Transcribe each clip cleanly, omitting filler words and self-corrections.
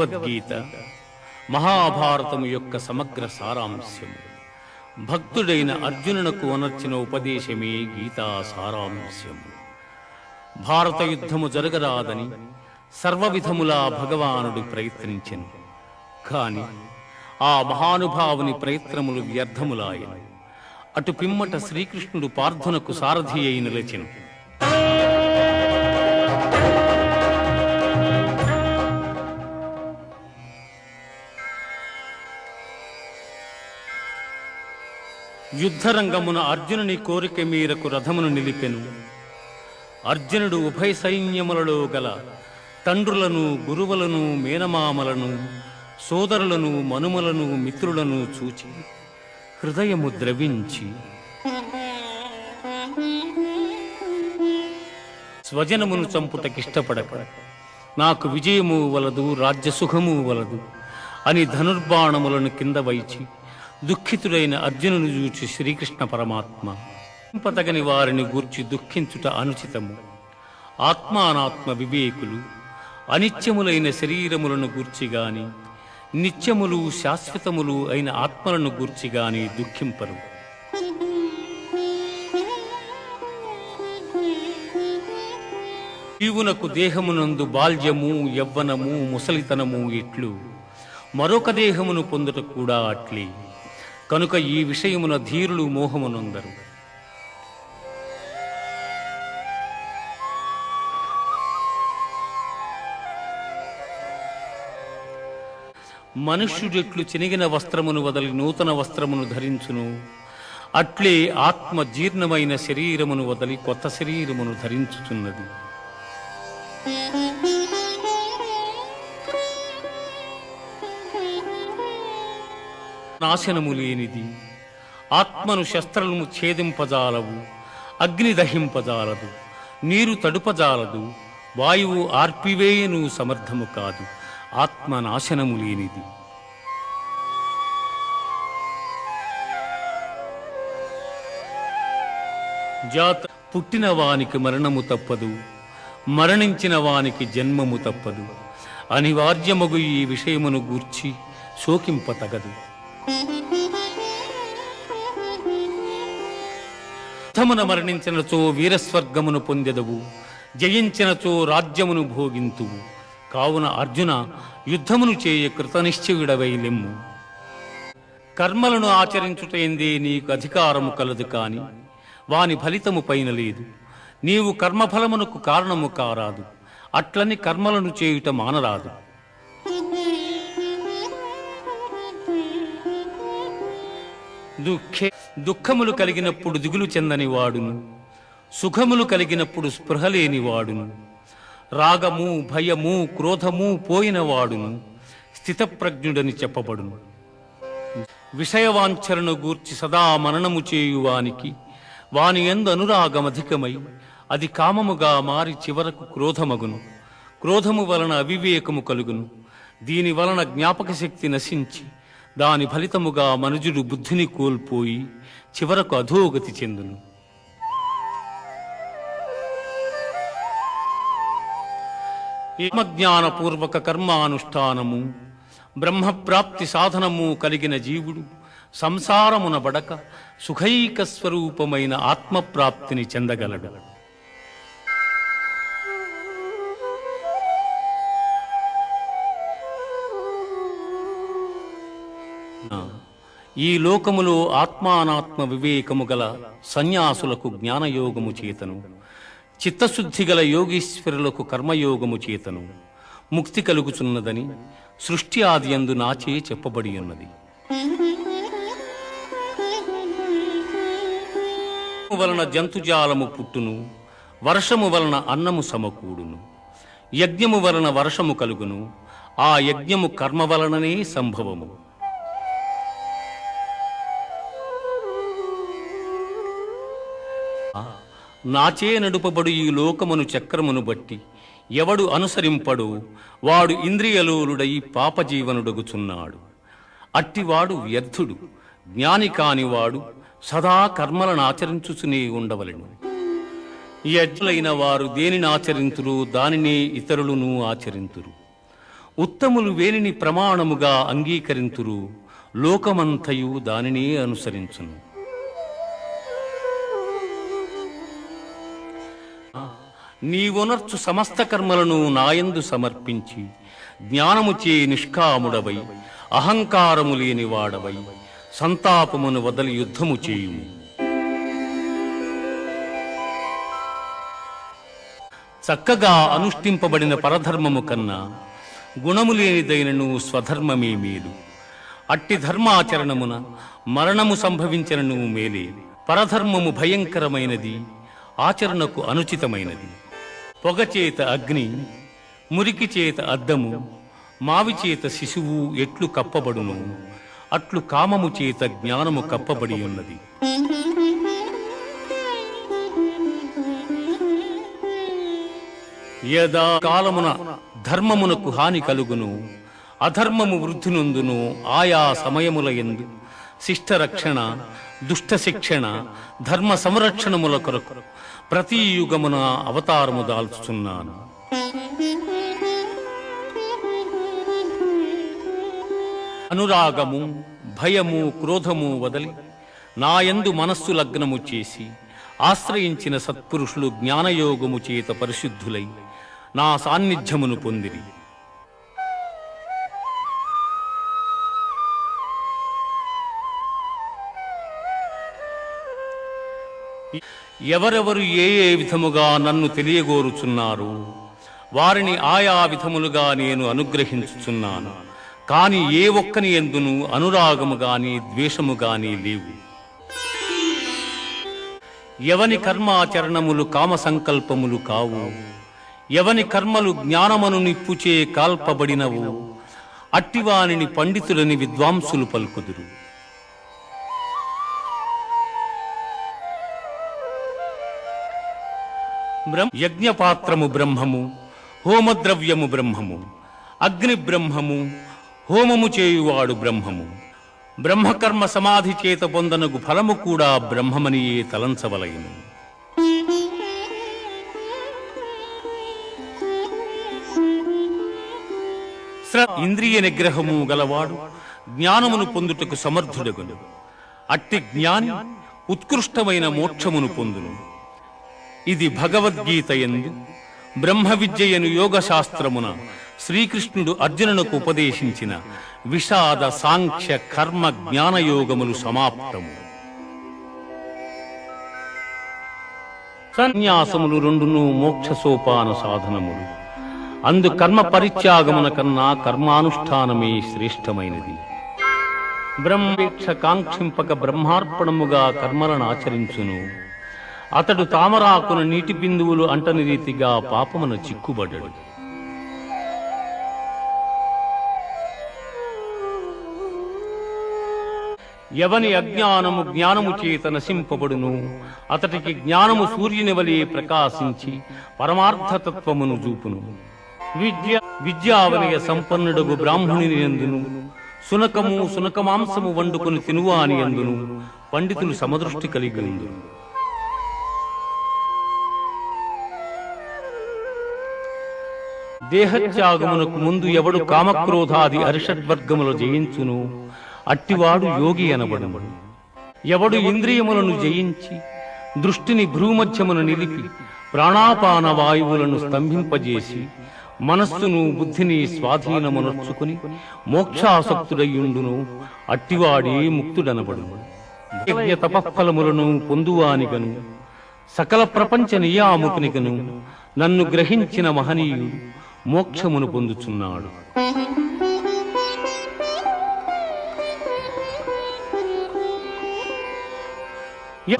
భగవద్గీత మహాభారతము యొక్క సమగ్ర సారాంశము. భక్తుడైన అర్జునునకు అనర్చిన ఉపదేశమే గీతా సారాంశము. భారత యుద్ధము జరగరాదని సర్వవిధములా భగవానుడు ప్రయత్నించెను. కాని ఆ మహానుభావుని ప్రయత్నములు వ్యర్థములాయను. అటు పిమ్మట శ్రీకృష్ణుడు పార్థునకు సారథి అయి నిలిచెను. యుద్ధరంగమున అర్జునుని కోరిక మేరకు రథమును నిలిపెను. అర్జునుడు ఉభయ సైన్యములలో గల తండ్రులను, గురువులను, మేనమామలను, సోదరులను, మనుమలను, మిత్రులను చూచి హృదయము ద్రవించి స్వజనమును చంపుటకిష్టపడక నాకు విజయము వలదు, రాజ్యసుఖము వలదు అని ధనుర్బాణములను కింద వైచి దుఃఖితుడైన అర్జునుని చూచి శ్రీకృష్ణ పరమాత్మ, చింపతగని వారిని గూర్చి దుఃఖించుట అనుచితము. ఆత్మానాత్మ వివేకులు అనిత్యములైన శరీరములను గూర్చిగాని, నిత్యములు శాశ్వతములు అయిన ఆత్మలను గూర్చిగాని దుఃఖింపరు. జీవునకు దేహమునందు బాల్యము, యవ్వనము, ముసలితనము ఇట్లు మరొక దేహమును పొందుట కూడా అట్లే. కనుక ఈ విషయమున ధీరులు మోహమునందరు. మనుష్యుడెట్లు చినిగిన వస్త్రమును వదలి నూతన వస్త్రమును ధరించును, అట్లే ఆత్మ జీర్ణమైన శరీరమును వదలి కొత్త శరీరమును ధరించుచున్నది. నాశనము లేనిది. ఆత్మను శస్త్రము ఛేదింపజాలవు, అగ్ని దహింపజాలదు, నీరు తడుపజాలదు, వాయువు ఆర్పివేయను సమర్థము కాదు. ఆత్మ నాశనము లేనిది. జాత పుట్టిన వానికి మరణము తప్పదు, మరణించిన వానికి జన్మము తప్పదు. అనివార్యమగు ఈ విషయమును గూర్చి శోకింపతగదు. యుద్ధమున మరణించినచో వీరస్వర్గమును పొందెదవు, జయించినచో రాజ్యమును భోగింతువు. కావున అర్జున, యుద్ధమును చేయ కృతనిశ్చయుడవై లెమ్ము. కర్మలను ఆచరించుటైందే నీకు అధికారము కలదు, కాని వాని ఫలితము పైన లేదు. నీవు కర్మఫలమునకు కారణము కారాదు, అట్లని కర్మలను చేయుట మానరాదు. దుఃఖములు కలిగినప్పుడు దిగులు చెందని వాడును, సుఖములు కలిగినప్పుడు స్పృహలేని వాడును, రాగము, భయము, క్రోధము పోయిన వాడును స్థితప్రజ్ఞుడని చెప్పబడును. విషయవాంఛలను గూర్చి సదా మననము చేయువానికి వాని యందు అనురాగమధికమై అది కామముగా మారి చివరకు క్రోధమగును. క్రోధము వలన అవివేకము కలుగును. దీని వలన జ్ఞాపక శక్తి నశించి దాని ఫలితముగా మనుజుడు బుద్ధిని కోల్పోయి చివరకు అధోగతి చెందును. ఆత్మజ్ఞానపూర్వక కర్మానుష్ఠానము, బ్రహ్మప్రాప్తి సాధనము కలిగిన జీవుడు సంసారమున బడక సుఖైక స్వరూపమైన ఆత్మప్రాప్తిని చెందగలడు. ఈ లోకములో ఆత్మానాత్మ వివేకము గల సన్యాసులకు జ్ఞానయోగము చేతను, చిత్తశుద్ధి గల యోగీశ్వరులకు కర్మయోగము చేతను ముక్తి కలుగుచున్నదని సృష్టి ఆదియందు నాచే చెప్పబడి ఉన్నది. వలన జంతుజాలము పుట్టును, వర్షము వలన అన్నము సమకూడును, యజ్ఞము వలన వర్షము కలుగును, ఆ యజ్ఞము కర్మ వలననే సంభవము. నాచే నడుపబడు ఈ లోకమును చక్రమును బట్టి ఎవడు అనుసరింపడు వాడు ఇంద్రియలోలుడై పాపజీవనుడగుచున్నాడు. అట్టివాడు వ్యర్థుడు. జ్ఞాని కానివాడు సదా కర్మలను ఆచరించుచునే ఉండవలెను. యజ్ఞులైన వారు దేనిని ఆచరింతురు దానినే ఇతరులను ఆచరింతురు. ఉత్తములు వేనిని ప్రమాణముగా అంగీకరింతురు, లోకమంతయు దానినే అనుసరించును. నీవునర్చు సమస్త కర్మలను నాయందు సమర్పించి జ్ఞానముచే నిష్కాముడవై అహంకారము లేనివాడవై సంతాపమును వదలి యుద్ధము చేయుము. చక్కగా అనుష్ఠింపబడిన పరధర్మము కన్నా గుణము లేనిదైనను స్వధర్మమే మేలు. అట్టి ధర్మాచరణమున మరణము సంభవించనను మేలే. పరధర్మము భయంకరమైనది, ఆచరణకు అనుచితమైనది. పొగచేత అగ్ని, మురికి చేత అద్దము, మావి చేత శిశువు ఎట్లు కప్పబడును, అట్లు కామము చేత జ్ఞానము కప్పబడి ఉన్నది. యదా కాలమున ధర్మమునకు హాని కలుగును, అధర్మము వృద్ధి నొందును. ఆయా సమయముల యందు శిష్ట రక్షణ, దుష్ట శిక్షణ, ధర్మ సంరక్షణముల కొరకు ప్రతి యుగమున అవతారము దాల్చుచున్నాను. అనురాగము, భయము, క్రోధము వదలి నాయందు మనస్సు లగ్నము చేసి ఆశ్రయించిన సత్పురుషులు జ్ఞానయోగము చేత పరిశుద్ధులై నా సాన్నిధ్యమును పొందిరి. ఎవరెవరు ఏ ఏ విధముగా నన్ను తెలియగోరుచున్నారు వారిని ఆయా విధములుగా నేను అనుగ్రహించుచున్నాను. కాని ఏ ఒక్కని యందును అనురాగము గాని ద్వేషము గాని లేవు. ఎవని కర్మాచరణములు కామ సంకల్పములు కావు, ఎవని కర్మలు జ్ఞానమను నిప్పుచే కాల్పబడినవు, అట్టివానిని పండితులని విద్వాంసులు పలుకుదురు. యజ్ఞపాత్రము బ్రహ్మము, హోమద్రవ్యము బ్రహ్మము, అగ్ని బ్రహ్మము, హోమము చేయువాడు బ్రహ్మము. బ్రహ్మకర్మ సమాధి చేత పొందనగు ఫలము కూడా బ్రహ్మమనియే తలంచవలయును. ఇంద్రియ నిగ్రహము గలవాడు జ్ఞానమును పొందుటకు సమర్థుడగును. అట్టి జ్ఞాని ఉత్కృష్టమైన మోక్షమును పొందును. ఇది భగవద్గీత యందు బ్రహ్మ విద్యయను యోగ శాస్త్రమున శ్రీకృష్ణుడు అర్జునునకు ఉపదేశించిన విషాద, సాంఖ్య, కర్మ, జ్ఞానయోగములు సమాప్తము. సన్యాసములు రెండును మోక్ష సోపాన సాధనములు. అందు కర్మ పరిత్యాగమున కన్నా కర్మానుష్ఠానమే శ్రేష్టమైనది. బ్రహ్మేక్ష కాంక్షింపక బ్రహ్మార్పణముగా కర్మలను ఆచరించును. అతడు తామరాకున నీటి బిందువులు అంటని రీతిగా పాపమున చిక్కుబడ్డాడు. ఎవని అజ్ఞానము జ్ఞానము చేత నశింపబడును, అతడికి జ్ఞానము సూర్యుని వలె ప్రకాశించి పరమార్థతత్వమును చూపును. విద్యావలయ సంపన్నుడగు బ్రాహ్మణుని యందును, సునకము సునకమాంసము వండుకొని తినువాని యందును పండితులు సమదృష్టి కలిగి ఉందురు. దేహత్యాగమునకు ముందు ఎవడు కామక్రోధాది అరిషడ్వర్గములు జయించును అట్టివాడు యోగి అనబడును. ఎవడు ఇంద్రియములను జయించి దృష్టిని భ్రూమధ్యమున నిలిపి ప్రాణాపాన వాయువులను స్తంభింపజేసి మనస్సును బుద్ధిని స్వాధీనమునర్చుకుని మోక్షాసక్తుడయ్యుండును అట్టివాడే ముక్తుడనబడును. యజ్ఞ తపఫలములను పొందువానిగను సకల ప్రపంచ నియాముకునిగను నన్ను గ్రహించిన మహనీయుడు మోక్షమును పొందుచున్నాడు.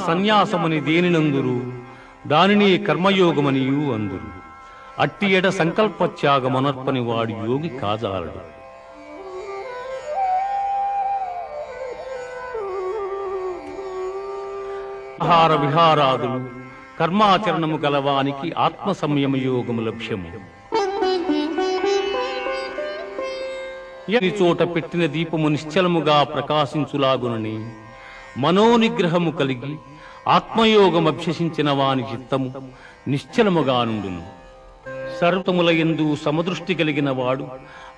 సన్యాసమని దేనినందురు దానిని కర్మయోగమనియు అందురు. అట్టి ఎడ సంకల్పత్యాగమనర్పని వాడు యోగి కాజాలడు. ఆహార విహారాదులు కర్మాచరణము గలవానికి ఆత్మ సంయమ యోగము లక్ష్యము. ఎన్ని చోట పెట్టిన దీపము నిశ్చలముగా ప్రకాశించులాగునని మనోనిగ్రహము కలిగి ఆత్మయోగం అభ్యసించిన వాని చిత్తము నిశ్చలముగా నుండును. సర్వముల యందు సమదృష్టి కలిగిన వాడు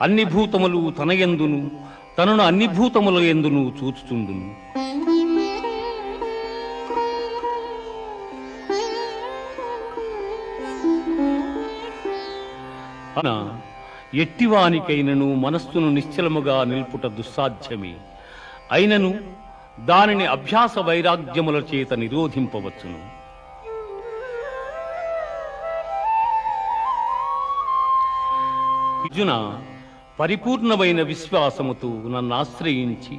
అన్ని భూతములు తన యందును తనను అన్ని భూతముల యందును చూచుచుండును. ఎట్టివానికైనను మనస్సును నిశ్చలముగా నిల్పుట దుస్సాధ్యమే. అయినను దానిని అభ్యాస వైరాగ్యముల చేత నిరోధింపవచ్చును. అర్జున, పరిపూర్ణమైన విశ్వాసముతో నన్ను ఆశ్రయించి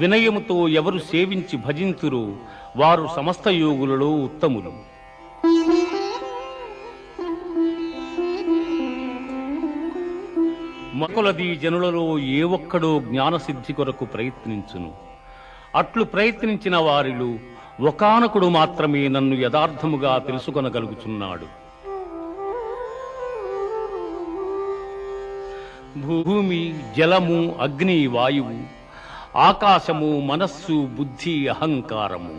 వినయముతో ఎవరు సేవించి భజింతురో వారు సమస్త యోగులలో ఉత్తములు. మొదలది జనులలో ఏ ఒక్కడో జ్ఞానసిద్ధి కొరకు ప్రయత్నించును. అట్లు ప్రయత్నించిన వారిలో ఒకానకుడు మాత్రమే నన్ను యథార్థముగా తెలుసుకొనగలుగుచున్నాడు. భూమి, జలము, అగ్ని, వాయువు, ఆకాశము, మనస్సు, బుద్ధి, అహంకారము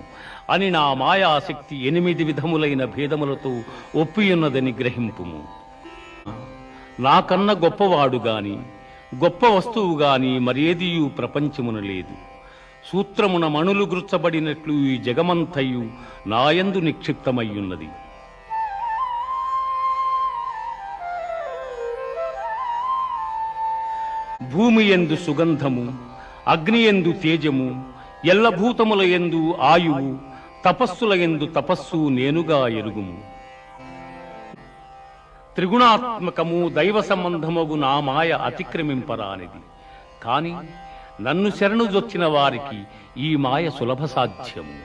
అని నా మాయాశక్తి 8 విధములైన భేదములతో ఒప్పియున్నదని గ్రహింపుము. నాకన్నా గొప్పవాడు గాని గొప్ప వస్తువు గాని మరేదియు ప్రపంచమున లేదు. సూత్రమున మణులు గుర్చబడినట్లు ఈ జగమంతయు నాయందు నిక్షిప్తమయ్యున్నది. భూమి యందు సుగంధము, అగ్ని యందు తేజము, ఎల్లభూతముల యందు ఆయువు, తపస్సుల యందు తపస్సు నేనుగా ఎరుగుము. త్రిగుణాత్మకము దైవ సంబంధమగు నా మాయ అతిక్రమింపరానిది. కాని నన్ను శరణుజొచ్చిన వారికి ఈ మాయ సులభ సాధ్యము.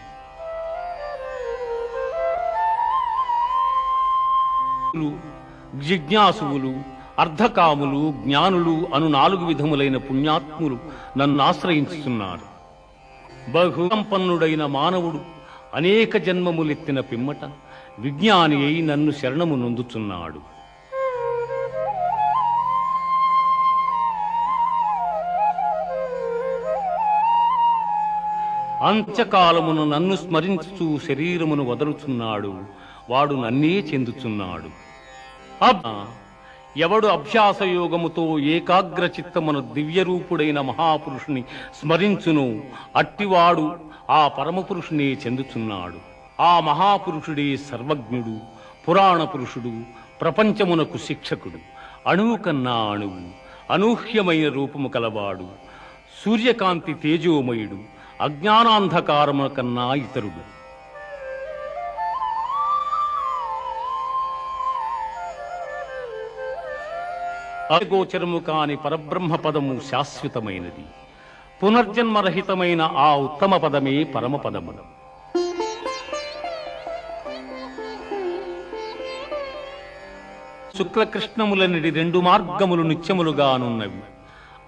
జిజ్ఞాసువులు, అర్ధకాములు, జ్ఞానులు అను 4 విధములైన పుణ్యాత్ములు నన్ను ఆశ్రయించుతున్నారు. బహుసంపన్నుడైన మానవుడు అనేక జన్మములెత్తిన పిమ్మట విజ్ఞాని అయి నన్ను శరణము నొందుచున్నాడు. అంత్యకాలమును నన్ను స్మరించుచూ శరీరమును వదలుచున్నాడు. వాడు నన్నే చెందుచున్నాడు. ఎవడు అభ్యాసయోగముతో ఏకాగ్ర చిత్తమును దివ్యరూపుడైన మహాపురుషుని స్మరించును అట్టివాడు ఆ పరమపురుషునే చెందుచున్నాడు. ఆ మహాపురుషుడే సర్వజ్ఞుడు, పురాణ పురుషుడు, ప్రపంచమునకు శిక్షకుడు, అణువు కన్నా అణువు, అనూహ్యమైన రూపము కలవాడు, సూర్యకాంతి తేజోమయుడు, అజ్ఞానాంధకారము కన్నా ఇతరుడు. అగోచరము కాని పరబ్రహ్మ పదము శాశ్వతమైనది. పునర్జన్మరహితమైన ఆ ఉత్తమ పదమే పరమపదము. శుక్లకృష్ణములనిడి 2 మార్గములు నిత్యములుగానున్నవి.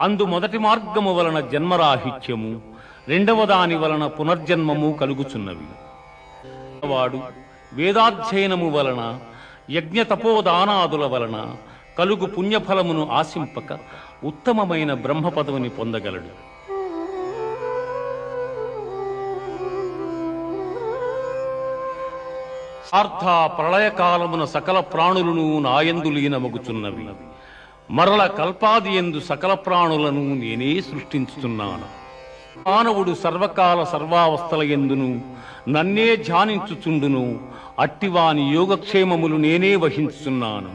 అందు మొదటి మార్గము వలన జన్మరాహిత్యము, రెండవ దాని వలన పునర్జన్మము కలుగుచున్నవి. వాడు వేదాధ్యయనము వలన యజ్ఞ తపోదానాదుల వలన కలుగు పుణ్యఫలమును ఆశింపక ఉత్తమమైన బ్రహ్మపదవిని పొందగలడు. సార్థ ప్రళయకాలమున సకల ప్రాణులను నాయందు లీనమగుచున్నవి. మరల కల్పాదియందు సకల ప్రాణులను నేనే సృష్టించుతున్నాను. మానవుడు సర్వకాల సర్వావస్థల యందును నన్నే ధ్యానించుచుండును. అట్టివాని యోగక్షేమములు నేనే వహించుచున్నాను.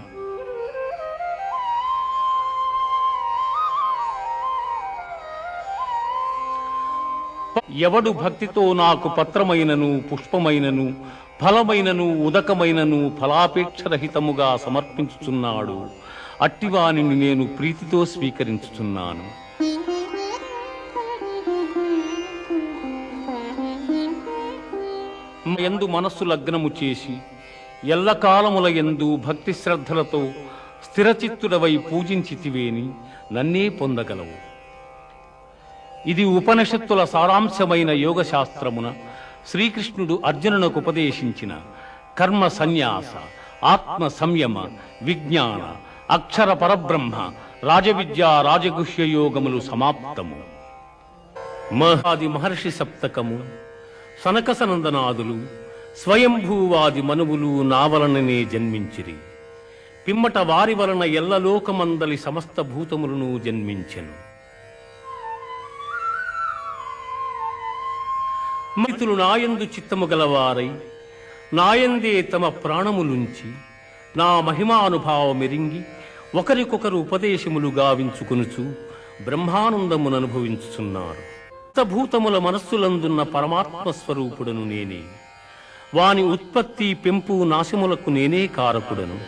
ఎవడు భక్తితో నాకు పత్రమైనను, పుష్పమైనను, ఫలమైనను, ఉదకమైనను ఫలాపేక్షరహితముగా సమర్పించుచున్నాడు అట్టివానిని నేను ప్రీతితో స్వీకరించుచున్నాను. యందు మనస్సు లగ్నము చేసి ఎల్లకాలముల యందు భక్తి శ్రద్ధలతో స్థిరచిత్తుడవై పూజించితివేని నన్నే పొందగలవు. ఇది ఉపనిషత్తుల సారాంశమైన యోగశాస్త్రమున శ్రీకృష్ణుడు అర్జునునకు ఉపదేశించిన కర్మ సన్యాస, ఆత్మ సంయమ, విజ్ఞాన, అక్షర పరబ్రహ్మ, రాజవిద్య, రాజగుహ్య యోగములు సమాప్తము. మహాది మహర్షి సప్తకము, సనకసనందనాదులు, స్వయంభూవాది మనువులు నా వలననే జన్మించిరి. పిమ్మట వారి వలన ఎల్లలోకమందలి సమస్త భూతములను జన్మించెను. మితులు నాయందు చిత్తము గలవారై నాయందే తమ ప్రాణములుంచి నా మహిమానుభావమెరింగి ఒకరికొకరు ఉపదేశములు గావించుకొనుచు బ్రహ్మానందమును అనుభవించుచున్నారు. భూతముల మనస్సులందున్న పరమాత్మ స్వరూపుడను నేనే. వాని ఉత్పత్తి పెంపు నాశములకు నేనే కారకుడను.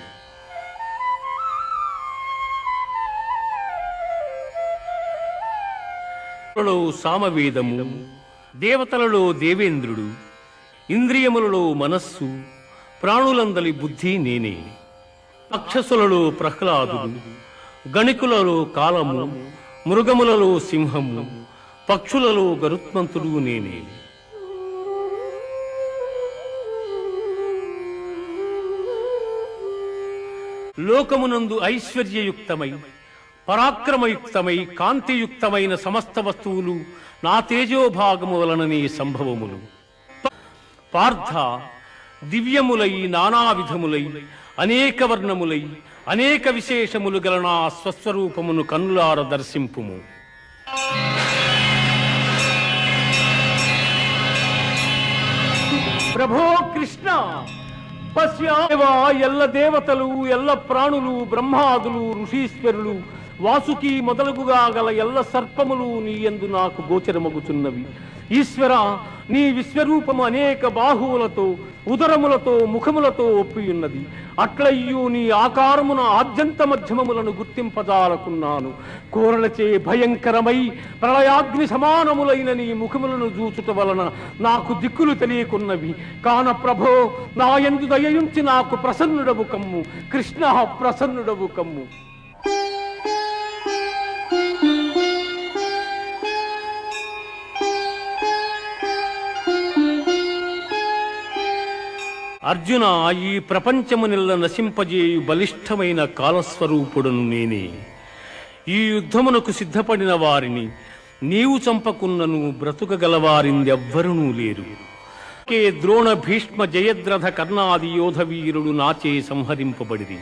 సామవేదము, దేవతలలో దేవేంద్రుడు, ఇంద్రియములలో మనస్సు, ప్రాణులందలి బుద్ధి నేనే. అక్షసులలో ప్రహ్లాదుడు, గణికులలో కాలము, మృగములలో సింహము, పక్షులలో గరుత్మంతుడు నేనే. లోకమునందు ఐశ్వర్యయుక్తమై పరాక్రమయుక్తమై కాంతియుక్తమైన సమస్త వస్తువులు నా తేజోభాగము వలననే సంభవములు. పార్థ, దివ్యములై నానావిధములై అనేక వర్ణములై అనేక విశేషములు గల నా స్వస్వరూపమును కన్నులార దర్శింపుము. ప్రభో కృష్ణ, పశ్యావా ఎల్ల దేవతలు, ఎల్ల ప్రాణులు, బ్రహ్మాదులు, ఋషీశ్వరులు, వాసుకి మొదలుగుగా గల ఎల్ల సర్పములు నీ యందు నాకు గోచరమగుచున్నవి. ఈశ్వర, నీ విశ్వరూపము అనేక బాహువులతో, ఉదరములతో, ముఖములతో ఒప్పియున్నది. అట్లయ్యూ నీ ఆకారమున ఆద్యంత మధ్యమములను గుర్తింపజాలకున్నాను. కోరలచే భయంకరమై ప్రళయాగ్ని సమానములైన నీ ముఖములను చూచుట వలన నాకు దిక్కులు తెలియకున్నవి. కాన ప్రభో, నా యందు దయయుంచి నాకు ప్రసన్నుడవు కమ్ము. కృష్ణ, ప్రసన్నుడవు కమ్ము. అర్జున, ఈ ప్రపంచమునిల్ల నశింపజేయు బలిష్టమైన కాలస్వరూపుడును నేనే. ఈ యుద్ధమునకు సిద్ధపడిన వారిని నీవు చంపకున్నను బ్రతుకగలవారిందెవ్వరునూ లేరు. ద్రోణ, భీష్మ, జయద్రథ, కర్ణాది యోధ వీరుడు నాచే సంహరింపబడిరి.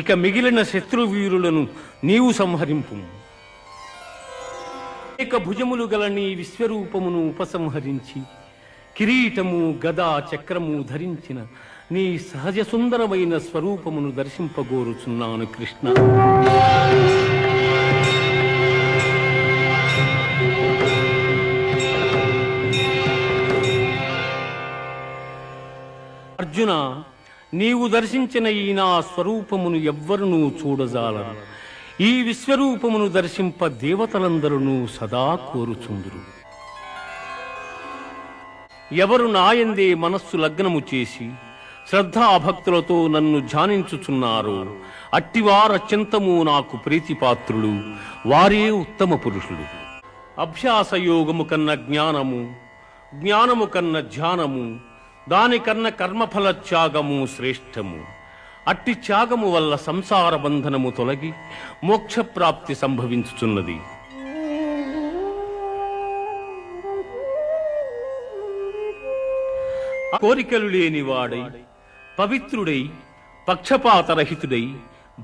ఇక మిగిలిన శత్రువీరులను నీవు సంహరింపు. అనేక భుజములు గల నీ విశ్వరూపమును ఉపసంహరించి కిరీటము, గదా, చక్రము ధరించిన నీ సహజ సుందరమైన స్వరూపమును దర్శింపగోరుచున్నాను కృష్ణ. అర్జున, నీవు దర్శించిన ఈ నా స్వరూపమును ఎవ్వరునూ చూడజాలరు. ఈ విశ్వరూపమును దర్శింప దేవతలందరూ సదా కోరుచుందురు. ఎవరు నాయందే మనస్సు లగ్నము చేసి శ్రద్ధాభక్తులతో నన్ను ధ్యానించుచున్నారో అట్టివారత్యంతము నాకు ప్రీతిపాత్రులు. వారే ఉత్తమ పురుషులు. అభ్యాసయోగము కన్న జ్ఞానము, జ్ఞానము కన్న ధ్యానము, దానికన్న కర్మఫల త్యాగము శ్రేష్టము. అట్టి త్యాగము వల్ల సంసార బంధనము తొలగి మోక్షప్రాప్తి సంభవించుచున్నది. కోరికలు లేనివాడై, పవిత్రుడై, పక్షపాతరహితుడై,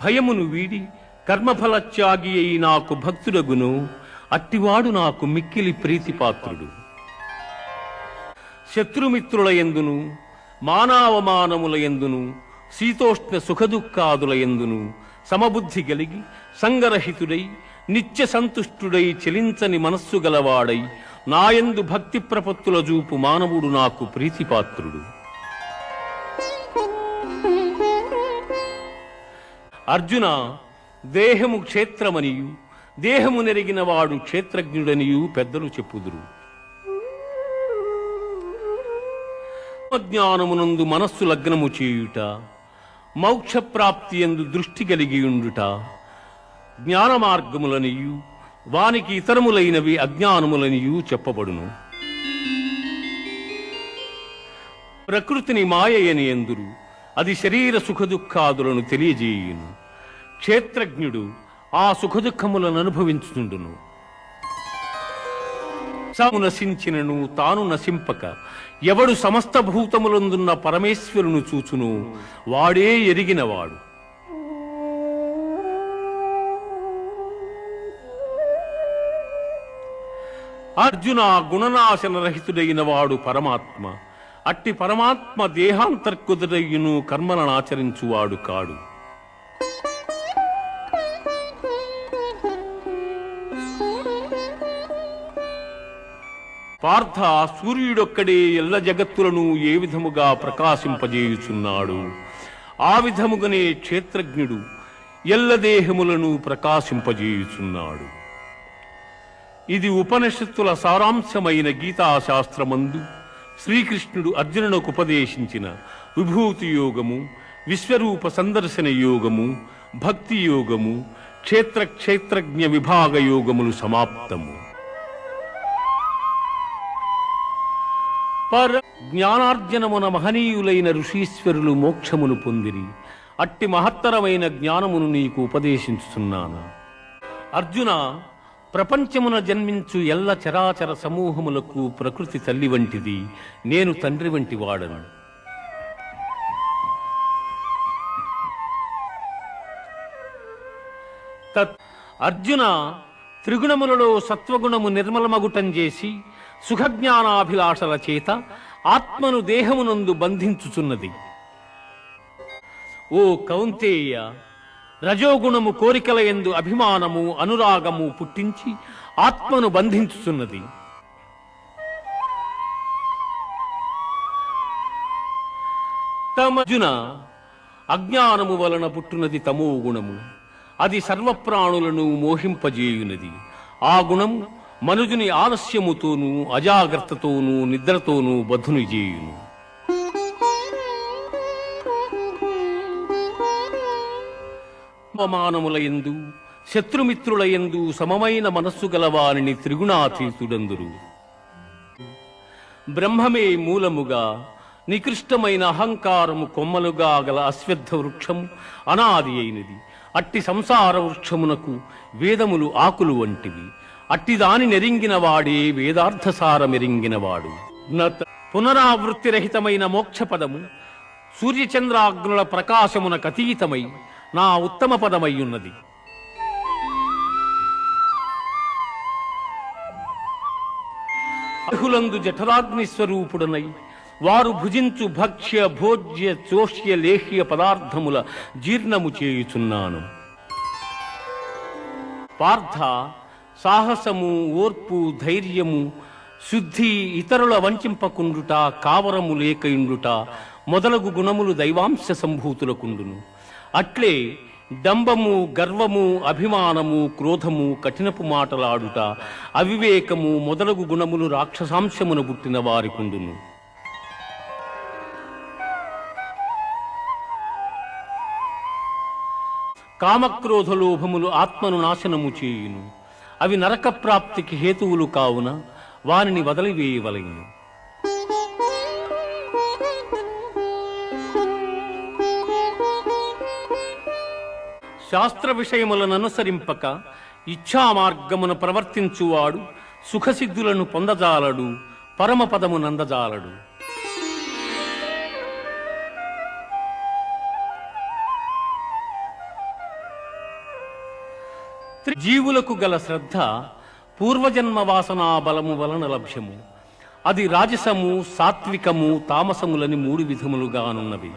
భయమును వీడి కర్మఫల త్యాగి అయి నాకు భక్తుడగును. అట్టివాడు నాకు మిక్కిలి ప్రీతిపాత్రుడు. శత్రుమిత్రుల యందును, మానావమానముల యందును, శీతోష్ణ సుఖదుఃఖాదుల యందును సమబుద్ధి కలిగి సంగరహితుడై, నిత్య సంతుష్టుడై, చెలించని మనస్సు గలవాడై నాయందు భక్తి ప్రపత్తుల చూపు మానవుడు నాకు ప్రీతిపాత్రుడు. అర్జున, దేహము క్షేత్రమనియు దేహము నెరిగిన వాడు క్షేత్రజ్ఞుడనియు పెద్దలు చెప్పుదురు. జ్ఞానమునందు మనస్సు లగ్నము చేయుట, మోక్షప్రాప్తి యందు దృష్టి కలిగియుండుట జ్ఞాన మార్గములనియు వానికి ఇతరములైనవి అజ్ఞానములనియు చెప్పబడును. ప్రకృతిని మాయయని ఎందురు, అది శరీర సుఖదుఖాదులను తెలియజేయును. క్షేత్రజ్ఞుడు ఆ సుఖదుఖములను అనుభవించుండును. తాను నశించినను తాను నశింపక ఎవడు సమస్త భూతములందున్న పరమేశ్వరును చూచును వాడే ఎరిగినవాడు. అర్జున, గుణనాశన రహితుడైన వాడు పరమాత్మ. అట్టి పరమాత్మ దేహాంతర్కుదురయ్యును కర్మలను ఆచరించువాడు కాడు. పార్థ, సూర్యుడొక్కడే ఎల్ల జగత్తులను ఏ విధముగా ప్రకాశింపజేయుచున్నాడు, ఆ విధముగానే క్షేత్రజ్ఞుడు ఎల్ల దేహములను ప్రకాశింపజేయుచున్నాడు. ఇది ఉపనిషత్తుల సారాంశమైన గీతాశాస్త్రమందు శ్రీకృష్ణుడు అర్జునునకు ఉపదేశించిన విభూతి యోగము, విశ్వరూప సందర్శన యోగము, భక్తి యోగము, క్షేత్రజ్ఞ విభాగ యోగములు సమాప్తము. పర జ్ఞానార్జనమున మహనీయులైన ఋషీశ్వరులు మోక్షమును పొందిరి. అట్టి మహత్తరమైన జ్ఞానమును నీకు ఉపదేశించుతున్నాను. అర్జున, ప్రపంచమున జన్మించు ఎల్ల చరాచర సమూహములకు ప్రకృతి తల్లి వంటిది, నేను తండ్రి వంటి వాడను. అర్జున, త్రిగుణములలో సత్వగుణము నిర్మలమగుటం చేసి సుఖజ్ఞానాభిలాషల చేత ఆత్మను దేహమునందు బంధించుచున్నది. ఓ కౌంతేయ, రజోగుణము కోరికల యందు అభిమానము, అనురాగము పుట్టించి ఆత్మను బంధించుచున్నది. తమర్జున, అజ్ఞానము వలన పుట్టునది తమో గుణము. అది సర్వప్రాణులను మోహింపజేయునది. ఆ గుణము మనుజుని ఆలస్యముతోనూ అజాగ్రత్తతోనూ నిద్రతోనూ బద్ధుని చేయును. అవమానములయందు శత్రుమిత్రులయందు సమమైన మనస్సు గలవారిని త్రిగుణాతీతుడందురు. బ్రహ్మమే మూలముగా నికృష్టమైన అహంకారము కొమ్మలుగా గల అశ్వత్థ వృక్షము అనాది అయినది. అట్టి సంసార వృక్షమునకు వేదములు ఆకులు వంటివి. అట్టి దాని నెరింగిన వాడే వేదార్థసారమెరింగినవాడు. పునరావృత్తిరహితమైన మోక్షపదము సూర్యచంద్రాగ్నుల ప్రకాశమునకతీతమై నా ఉత్తమ పదమయ్యున్నది. అర్హులందు జఠరాగ్ని స్వరూపుడనై వారు భుజించు భక్ష్య భోజ్య చోష్య లేహ్య పదార్థముల జీర్ణము చేయుచున్నాను. పార్థ, సాహసము, ఓర్పు, ధైర్యము, శుద్ధి, ఇతరుల వంచింపకుండుట, కావరము లేకయుండుట మొదలగు గుణములు దైవాంశ సంభూతులకుండును. అట్లే డంబము, గర్వము, అభిమానము, క్రోధము, కఠినపు మాటలాడుట, అవివేకము మొదలగు గుణములు రాక్షసాంశమున పుట్టిన వారికుండును. కామక్రోధలోభములు ఆత్మను నాశనము చేయును. అవి నరక ప్రాప్తికి హేతువులు కావున వారిని వదిలివేయవలెను. శాస్త్ర విషయములను అనుసరింపక ఇచ్ఛా మార్గమును ప్రవర్తించువాడు సుఖసిద్ధులను పొందజాలడు, పరమపదము నందజాలడు. జీవులకు గల శ్రద్ధ పూర్వజన్మ వాసనా బలము వలన లభ్యము. అది రాజసము, సాత్వికము, తామసములని 3 విధములుగానున్నవి.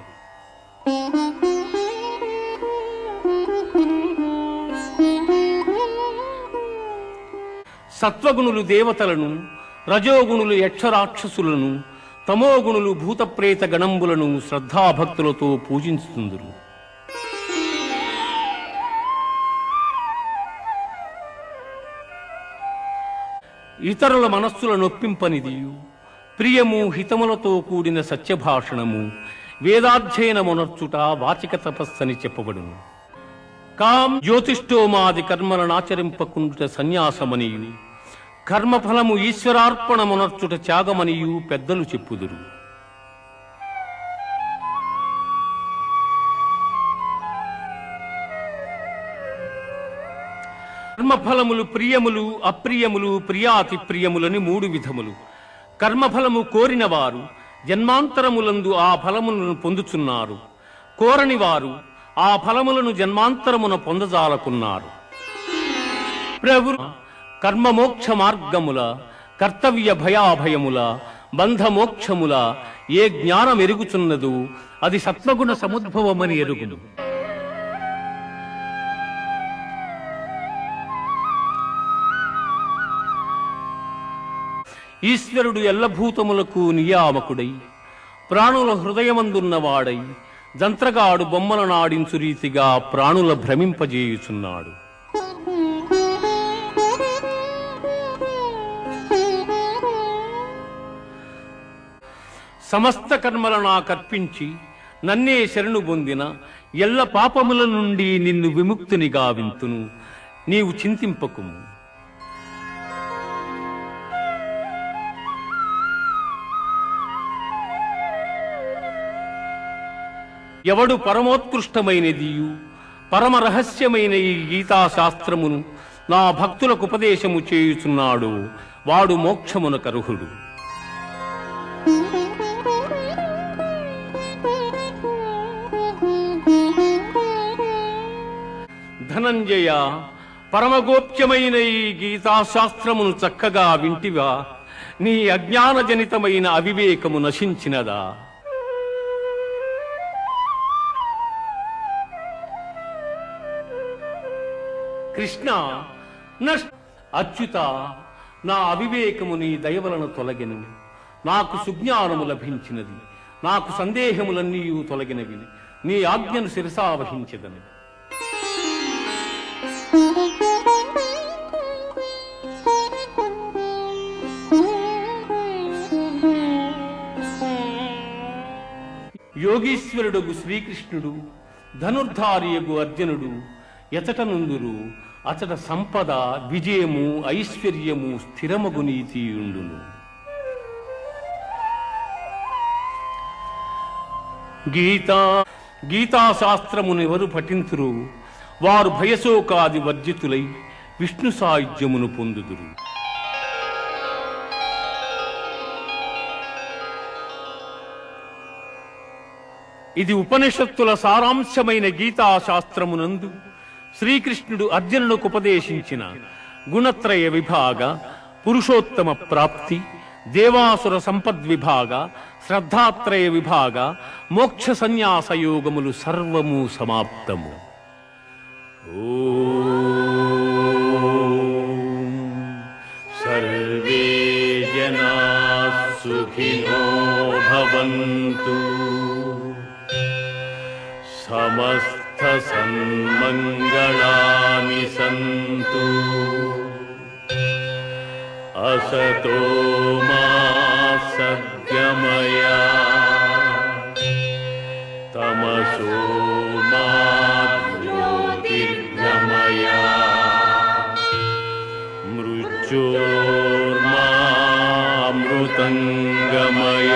సత్వగుణులు దేవతలను, రజోగుణులు యక్షరాక్షసులను, తమోగుణులు భూతప్రేత గణంబులను శ్రద్ధాభక్తులతో పూజించుతుందురు. ఇతరుల మనస్సుల నొప్పింపనిదియు, ప్రియము, హితములతో కూడిన సత్యభాషణము, వేదాధ్యయనమునర్చుట వాచిక తపస్సని చెప్పబడును. జ్యోతిష్ఠోమాది కర్మలనాచరింపకుండుట సన్యాసమనియు, కర్మఫలము ఈశ్వరార్పణమునర్చుట త్యాగమనియు పెద్దలు చెప్పుదురు. కర్మఫలములు ప్రియములు, అప్రియములు, ప్రియాతి ప్రియములని 3 విధములు. కర్మఫలము కోరిన వారు జన్మాంతరములందు ఆ ఫలములను పొందుచున్నారు. కోరని వారు ఆ ఫలములను జన్మాంతరమున పొందజాలకున్నారు. కర్మమోక్ష మార్గముల కర్తవ్య భయాభయముల బంధమోక్షముల ఏ జ్ఞానం ఎరుగుచున్నదో అది సత్వగుణ సముద్భవమని ఎరుగును. ఈశ్వరుడు ఎల్లభూతములకు నియామకుడై ప్రాణుల హృదయమందున్నవాడై జంత్రగాడు బొమ్మల నాడించు రీతిగా ప్రాణుల భ్రమింపజేయుచున్నాడు. సమస్త కర్మల నాకర్పించి నన్నే శరణు పొందిన ఎల్ల పాపముల నుండి నిన్ను విముక్తిని గావింతును, నీవు చింతింపకుము. ఎవడు పరమోత్కృష్టమైనదియు పరమ రహస్యమైన ఈ గీతాశాస్త్రమును నా భక్తులకు ఉపదేశము చేయుచున్నాడు, వాడు మోక్షమునకర్హుడు. ధనంజయ, పరమగోప్యమైన ఈ గీతాశాస్త్రమును చక్కగా వింటివా? నీ అజ్ఞానజనితమైన అవివేకము నశించినదా? కృష్ణ, అచ్యుత, నా అవివేకము నీ దయవలన తొలగెను. నాకు సుజ్ఞానము లభించినది, నాకు సందేహములన్నీ తొలగినవి. నీ ఆజ్ఞను శిరసావహించెదను. యోగీశ్వరుడు శ్రీకృష్ణుడు, ధనుర్ధారియగు అర్జునుడు ఎచట నుందురు, అచట సంపద, విజయము, ఐశ్వర్యము, స్థిరమగు నీతియుండును. గీతాశాస్త్రమునెవరు పఠింతురు, వారు భయశోకాది వర్జితులై విష్ణు సాయుధ్యమును పొందుదురు. ఇది ఉపనిషత్తుల సారాంశమైన గీతాశాస్త్రమునందు శ్రీకృష్ణుడు అర్జునులకు ఉపదేశించిన గుణత్రయ విభాగ, పురుషోత్తమ ప్రాప్తి, దేవాసుర సంపద్విభాగ, శ్రద్ధాత్రయ విభాగ, మోక్ష సన్యాస యోగములు సర్వము సమాప్తము. ఓం సర్వే జనా సుఖినో భవంతు, సమస్త సన్మంగళాని సంతు, असतो मा सद्गमय, तमसो मा ज्योतिर्गमय, मृत्योर्मा अमृतंगमय.